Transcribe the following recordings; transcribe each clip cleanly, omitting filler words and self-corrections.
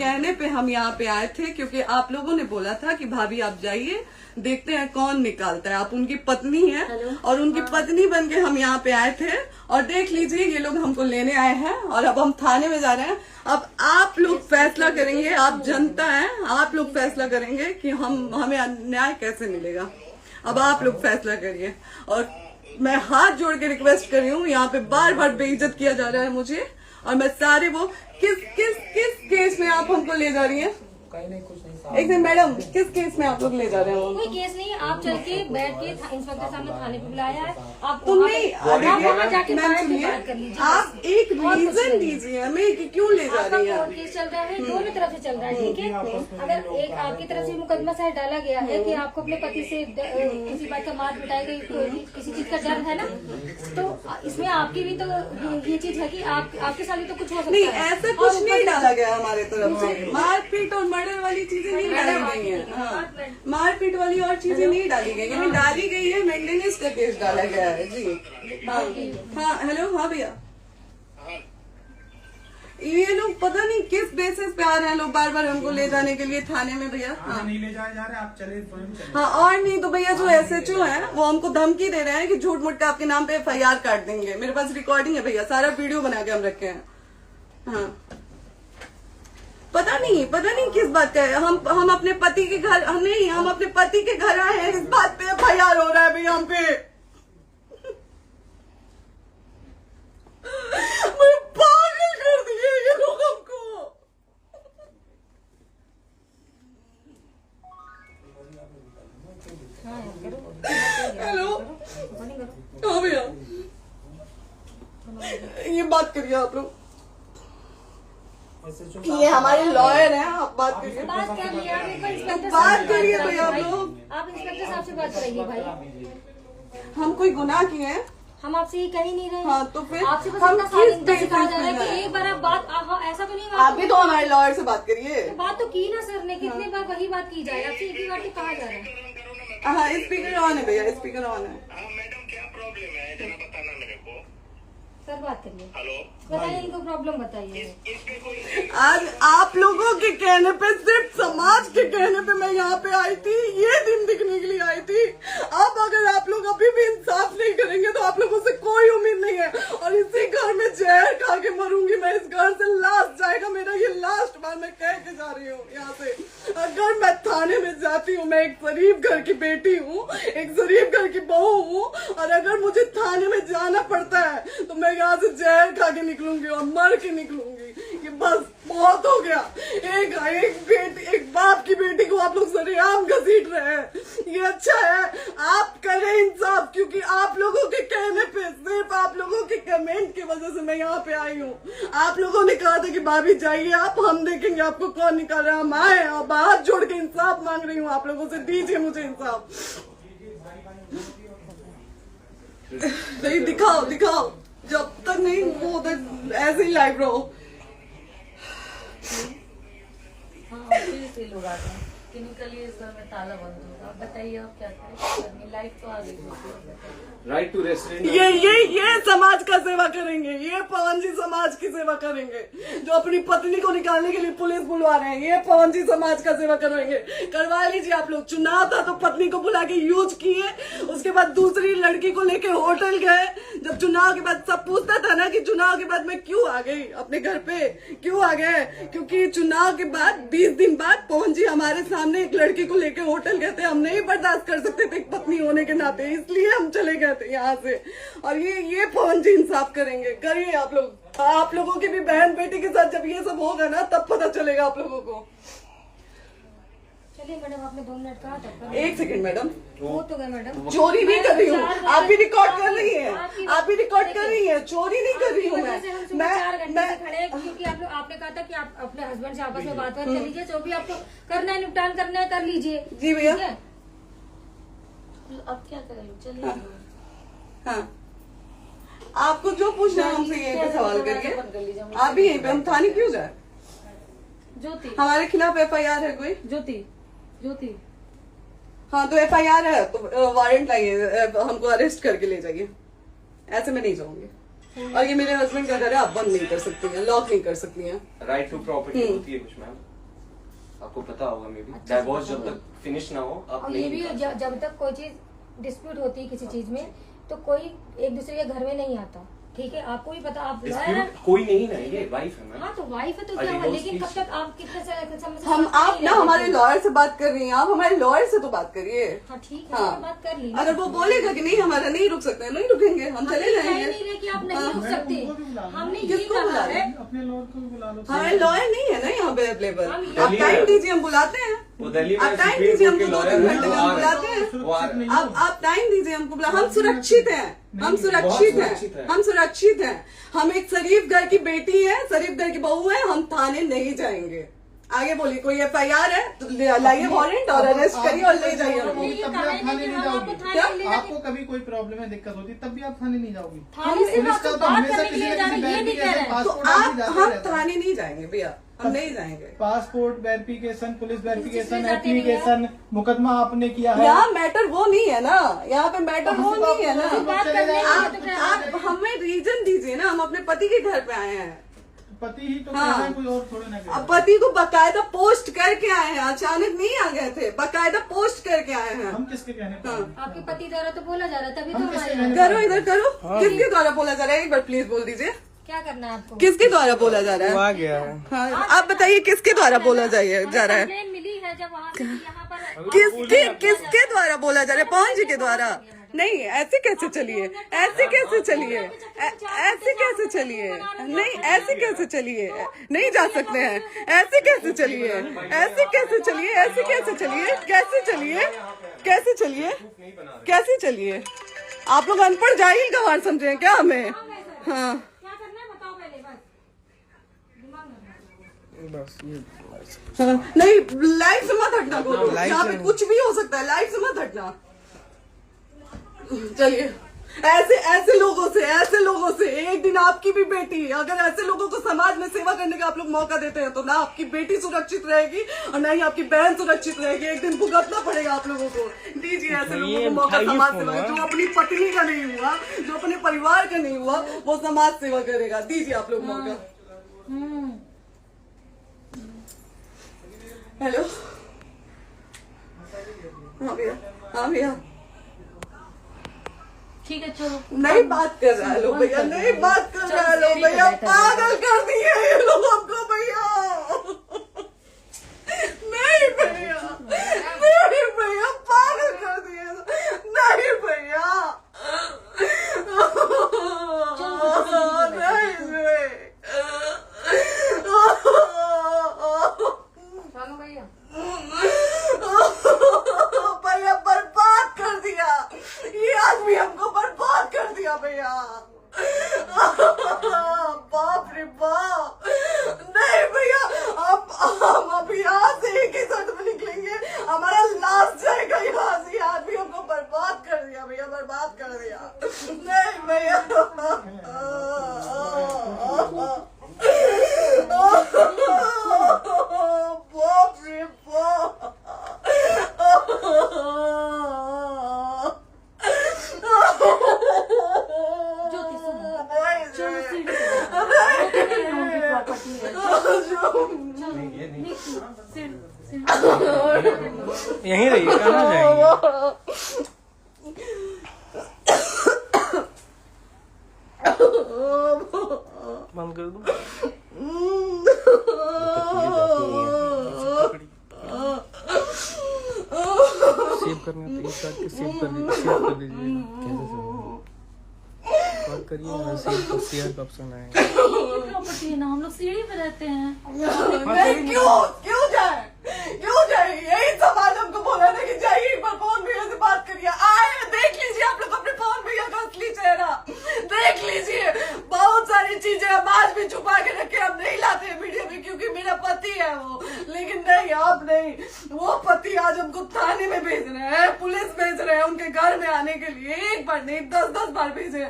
कहने पे हम यहाँ पे आए थे, क्योंकि आप लोगों ने बोला था कि भाभी आप जाइए, देखते हैं कौन निकालता है। आप उनकी पत्नी हैं और उनकी पत्नी बन के हम यहाँ पे आए थे। और देख लीजिए ये लोग हमको लेने आए हैं और अब हम थाने में जा रहे हैं। अब आप लोग फैसला करेंगे, आप जनता हैं, आप लोग फैसला करेंगे कि हमें न्याय कैसे मिलेगा। अब आप लोग फैसला करिए। और मैं हाथ जोड़ के रिक्वेस्ट कर रही हूँ, यहाँ पे बार बार बेइज्जत किया जा रहा है मुझे। और मैं सारे वो किस केस में आप हमको ले जा रही हैं? एक दिन मैडम, किस केस में आप लोग ले जा रहे हो? कोई केस नहीं है, आप चल के बैठ के इंस्पेक्टर साहब ने थाने पे बुलाया है। आप जाके आप एक रीजन दीजिए हमें कि क्यों ले जा रही है। कोर्ट केस चल रहा है, दोनों तरफ से चल रहा है, ठीक है। अगर एक आपकी तरफ से मुकदमा शायद डाला गया है कि आपको अपने पति से किसी बात का मार पिटाई गई, किसी चीज का डर है ना, तो इसमें आपकी भी तो ये चीज है कि आपके साथ भी तो कुछ हो सकता है। नहीं, ऐसा कुछ नहीं डाला गया हमारे तरफ से। मारपीट और मर्डर वाली चीजें नहीं डाली गई हैं। हाँ, मारपीट वाली और चीजें नहीं डाली गई हैं। डाली गई है मेंटेनेंस का केस डाला गया है जी। हाँ हेलो, हाँ भैया, ये लोग पता नहीं किस बेसिस पे आ रहे हैं लोग बार बार हमको ले जाने के लिए थाने में भैया। हाँ नहीं ले जाए जा रहे, आप चले। हाँ, और नहीं तो भैया जो SHO है वो हमको धमकी दे रहे हैं कि झूठ मूठ का आपके नाम पे FIR काट देंगे। मेरे पास रिकॉर्डिंग है भैया, सारा वीडियो बना के हम रखे हैं। हाँ, पता नहीं किस बात का है। हम अपने पति के घर, हम अपने पति के घर आए हैं, इस बात पे FIR हो रहा है भैया हम पे। पागल कर दिए ये लोग हमको। हेलो, हाँ भैया, ये बात करिए आप लोग। ये हमारे लॉयर हैं, आप बात करिए। बात कर लिया, बात करिए भैया आप लोग। आप इंस्पेक्टर साहब से बात करेंगे भाई। हम कोई गुनाह किए हैं? हम आपसे ये कह ही नहीं रहे। हाँ, तो फिर आपसे बस हम इतना साल किस इंतजार सिखाया जा रहा है बेसिस कि पे एक बार आप बात ऐसा तो नहीं आप भी तो हमारे लॉयर से बात करिए। तो बात तो की ना सर ने, कितने बार वही बात की जाए, आपसे एक ही बार तो कहा जा रहा है। हाँ, स्पीकर ऑन है भैया, स्पीकर ऑन है। मैडम क्या प्रॉब्लम है जरा बताना मेरे को। सर बात करिए। हेलो, बताइए, इनको प्रॉब्लम बताइए। इसके कोई आज आप लोगों के कहने पे, सिर्फ समाज के कहने पे मैं यहाँ पे आई थी, ये दिन दिखने के लिए आई थी। अब अगर आप लोग अभी भी इंसाफ नहीं करेंगे तो आप लोगों से कोई उम्मीद नहीं है। और इसी घर में जहर खा के मरूंगी मैं। इस घर से लास्ट जाएगा मेरा, ये लास्ट बार मैं कह के जा रही हूँ यहाँ से। अगर मैं थाने में जाती हूँ, मैं एक शरीफ घर की बेटी हूँ, एक शरीफ घर की बहू हूँ, और अगर मुझे थाने में जाना पड़ता है तो मैं यहाँ से जहर खा के निकलूंगी और मर के निकलूंगी। ये बस बहुत हो गया। एक बाप की बेटी को आप लोग सरेआम घसीट रहे हैं, ये अच्छा है? आप करें इंसाफ, क्योंकि आप लोगों के कहने पे, सिर्फ आप लोगों के कमेंट की वजह से मैं यहाँ पे आई हूँ। आप लोगों ने कहा था कि भाभी जाइए आप, हम देखेंगे आपको कौन निकाल रहा है। हम आए और हाथ जोड़ के इंसाफ मांग रही हूँ आप लोगों से, दीजिए मुझे इंसाफ। नहीं, दिखाओ, जब तक नहीं वो उधर ऐसे ही लाइव रहो। हाँ, फिर से लोग आते हैं कि निकलिए, इस घर में ताला बंद होगा। आप बताइए आप क्या करें? लाइफ तो आ गई। Right to restaurant. ये समाज का सेवा करेंगे, ये पवन जी समाज की सेवा करेंगे, जो अपनी पत्नी को निकालने के लिए पुलिस बुलवा रहे हैं। ये पवन जी समाज का सेवा करेंगे। करवा लीजिए आप लोग। चुनाव था तो पत्नी को बुला के यूज किए, उसके बाद दूसरी लड़की को लेके होटल गए। जब चुनाव के बाद सब पूछता था ना कि चुनाव के बाद मैं क्यों आ गई अपने घर पे, क्यों आ गए, क्योंकि चुनाव के बाद 20 दिन बाद पवन जी हमारे सामने एक लड़की को लेके होटल गए थे। हम नहीं बर्दाश्त कर सकते थे एक पत्नी होने के नाते, इसलिए हम चले गए थे यहाँ से। और ये पवन जी इंसाफ करेंगे। करिए आप लोग। आप लोगों की भी बहन बेटी के साथ जब ये सब होगा ना, तब पता चलेगा आप लोगों को। चलिए मैडम, आपने 2 मिनट कहा था। एक सेकंड मैडम, वो तो गए मैडम। चोरी नहीं कर रही हूँ, आप भी रिकॉर्ड कर रही हैं, आप भी रिकॉर्ड कर रही हैं। चोरी नहीं कर रही हूँ मैं। 4 घंटे से खड़े हैं क्योंकि आपने कहा था कि आप अपने हस्बैंड से आपस में बात कर लीजिए, जो भी आपको करना है, निपटान करना है, कर लीजिए। जी भैया। अब क्या करें? चलिए। हाँ, आपको जो पूछना है हमसे यहीं पे सवाल करिए। आप भी यहीं पे, हम थाने क्यों जाए? ज्योति, हमारे खिलाफ FIR है कोई? ज्योति। हाँ, तो FIR है तो वारंट लाइए, हमको अरेस्ट करके ले जाइए। ऐसे मैं नहीं जाऊंगी। और ये मेरे हस्बैंड का घर है, आप बंद नहीं कर सकती हैं, लॉक नहीं कर सकती हैं। राइट टू प्रॉपर्टी होती है कुछ मैम। आपको पता होगा मे बी डाइवोर्स जब तक फिनिश ना हो आप और ये नहीं भी निकाल सकते। जब तक कोई चीज डिस्प्यूट होती है किसी चीज में तो कोई एक दूसरे के घर में नहीं आता, ठीक है, आपको भी पता, आप लॉयर हैं। Dispute कोई नहीं ना, ये वाइफ है मैम। हाँ तो वाइफ है तो क्या हुआ, divorce लेकिन कब case तक आप कितने से हम आप ना हमारे लॉयर से बात कर रही हैं, आप हमारे लॉयर से तो बात करिए। हाँ ठीक है, हाँ। मैं बात कर ली। अगर वो बोलेगा कि नहीं हमारा नहीं रुक सकते, नहीं रुकेंगे, हम चले नहीं जाएंगे। रहे कि आप नहीं रुक सकते, हमने ये किसको बुला कहा रहे है। हैं? अपने लॉयर को भी बुला लो। हमारे लॉयर नहीं है ना यहाँ पे अवेलेबल, हम आप दिल्ली टाइम में- दीजिए, हम बुलाते हैं। वो दिल्ली में आप टाइम सुप्रीम दीजिए, कोर्ट के हमको लॉयर 2 हैं, घंटे वो में आ हम रहे हैं। बुलाते हैं। वो आ रहे हैं। आप टाइम दीजिए हमको, हम सुरक्षित हैं, हम सुरक्षित सुरक्षित हैं, हैं। हम सुरक्षित हैं। हम एक शरीफ घर की बेटी है, शरीफ घर की बहू है, हम थाने नहीं जाएंगे। आगे बोलिए, कोई FIR है तो लाइए वारंट और अरेस्ट करिए और ले जाइए हमको। ये तब भी कहा आप है थाने कि नहीं हम आपको जाओगी। थाने ले जाके- आपको कभी कोई प्रॉब्लम है, दिक्कत होती, तब भी आप थाने नहीं जाओगी। थाने से पुलिस बात का तो बात हमेशा करने के किसी लिए न जाना, किसी ये नहीं कह रहे हैं। तो पासपोर्ट आप आदमी जाते हम रहता है। थाने नहीं जाएंगे भैया, हम नहीं जाएंगे। पासपोर्ट वेरिफिकेशन, पुलिस वेरिफिकेशन, किस चीज़ से जाते एप्लीकेशन, मुकदमा आपने किया है। यहाँ मैटर वो नहीं है ना, यहाँ पे मैटर वो नहीं है ना। बात करने के लिए आप तो क्या- आप हमें रीजन दीजिए ना, हम अपने पति के घर पे आए हैं। पति ही तो हाँ। कह रहे हैं, कोई और थोड़े ना कह रहे अब हैं। पति को बकायदा पोस्ट करके आए हैं, अचानक नहीं आ गए थे, बकायदा पोस्ट करके आए हैं। हम किसके कहने पर हैं? आपके पति द्वारा तो बोला जा रहा है, तभी तो हम हमारे किसके यहाँ- कहने करो इधर करो, किसके द्वारा बोला जा रहा है, एक बार प्लीज बोल दीजिए, क्या करना है आपको? किसके द्वारा बोला जा रहा है? आ गया है। हाँ, आप बताइए किसके द्वारा बोला जा रहा है? कंप्लेन मिली है जब वहाँ से यहाँ पर किसके द्वारा बोला जा रहा है? पवन जी के द्वारा? नहीं, ऐसे कैसे चलिए, ऐसे कैसे चलिए, ऐसे कैसे चलिए, नहीं ऐसे कैसे चलिए, नहीं जा सकते हैं, ऐसे कैसे चलिए, ऐसे कैसे चलिए, ऐसे कैसे चलिए, कैसे चलिए, कैसे चलिए, कैसे चलिए? आप लोग अनपढ़ जाहिल गंवार समझे हैं क्या हमें? हाँ क्या करना है बताओ पहले, बस दिमाग में बस ये हाँ, नहीं लाइफ से मत हटना, बोलो यहाँ पे कुछ भी हो सकता है, लाइफ से मत हटना। चलिए, ऐसे लोगों से एक दिन आपकी भी बेटी, अगर ऐसे लोगों को समाज में सेवा करने का आप लोग मौका देते हैं तो ना आपकी बेटी सुरक्षित रहेगी और ना ही आपकी बहन सुरक्षित रहेगी। एक दिन भुगतना पड़ेगा आप लोगों को। दीजिए ऐसे लोगों को मौका समाज सेवा का, जो अपनी पत्नी का नहीं हुआ, जो अपने परिवार का नहीं हुआ, वो समाज सेवा करेगा। दीजिए आप लोग मौका। हेलो, हाँ भैया, हाँ भैया, ठीक है चलो। नहीं बात कर रहा है लोग भैया, नहीं बात कर रहा है लोग भैया, पागल कर दिए ये लोग हमको भैया। नहीं भैया, नहीं भैया, पागल कर दिए, नहीं भैया, नहीं चलो भैया, भैया बर्बाद कर दिया ये आदमी, हमको बर्बाद कर दिया भैया। बाप रे बाप, नहीं भैया, हम अभी यहाँ से एक ही शर्त में निकलेंगे, हमारा लास्ट जाएगा यहाँ से। ये आदमी हमको बर्बाद कर दिया भैया, बर्बाद कर दिया। नहीं भैया, बाप रे बाप, ज्योति सुनो, यहीं रहिए, कहाँ जाएंगे? बंद कर दो। सेव करना तो इस बात को सेव कर दीजिए। बात करिए, सेव शेयर का ऑप्शन आएगा। प्रॉपर्टी है ना, हम लोग सीढ़ी पे रहते हैं। नहीं, क्यों जाए? यही समाज हमको बोला था कि जाइए एक बार पवन भैया से बात करिए। आए, देख लीजिए आप लोग अपने पवन भैया का असली चेहरा, देख लीजिए। बहुत सारी चीजें हम आज भी छुपा के रखे, हम नहीं लाते हैं मीडिया में क्योंकि मेरा पति है वो, लेकिन नहीं, आप नहीं। वो पति आज हमको थाने में भेज रहे हैं, पुलिस भेज रहे हैं उनके घर में आने के लिए, एक बार नहीं 10-10 बार भेजे।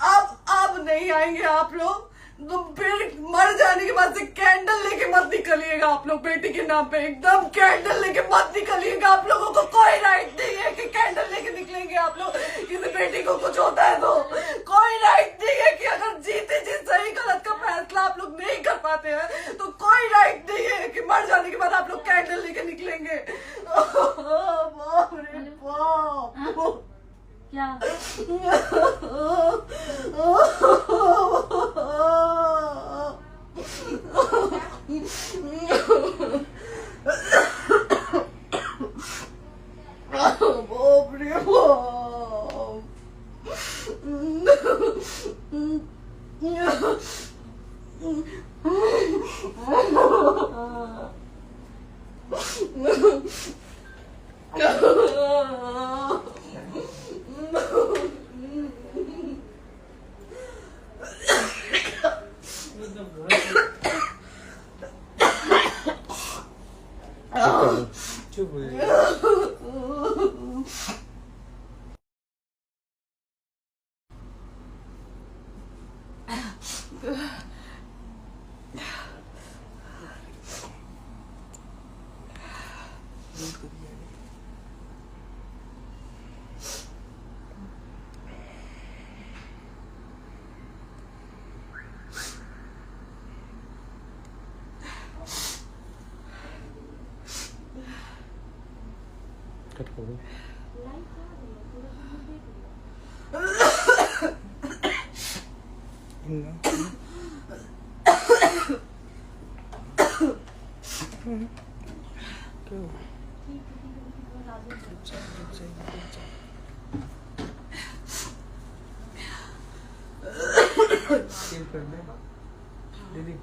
अब नहीं आएंगे आप लोग, तो फिर मर जाने के बाद से कैंडल लेके मत निकलिएगा आप लोग बेटी के नाम पे, एकदम कैंडल लेके मत निकलिएगा। आप लोगों को कोई राइट नहीं है कि कैंडल लेके निकलेंगे आप लोग, किसी बेटी को कुछ होता है तो कोई राइट नहीं है कि अगर जीते जी सही गलत का फैसला आप लोग नहीं कर पाते हैं तो कोई राइट नहीं है कि मर जाने के बाद आप लोग कैंडल लेके निकलेंगे। बाप रे बाप। क्या बाप रे बाप। चुप हो जाइए। कट कर दो। सेव कर दे दीदी।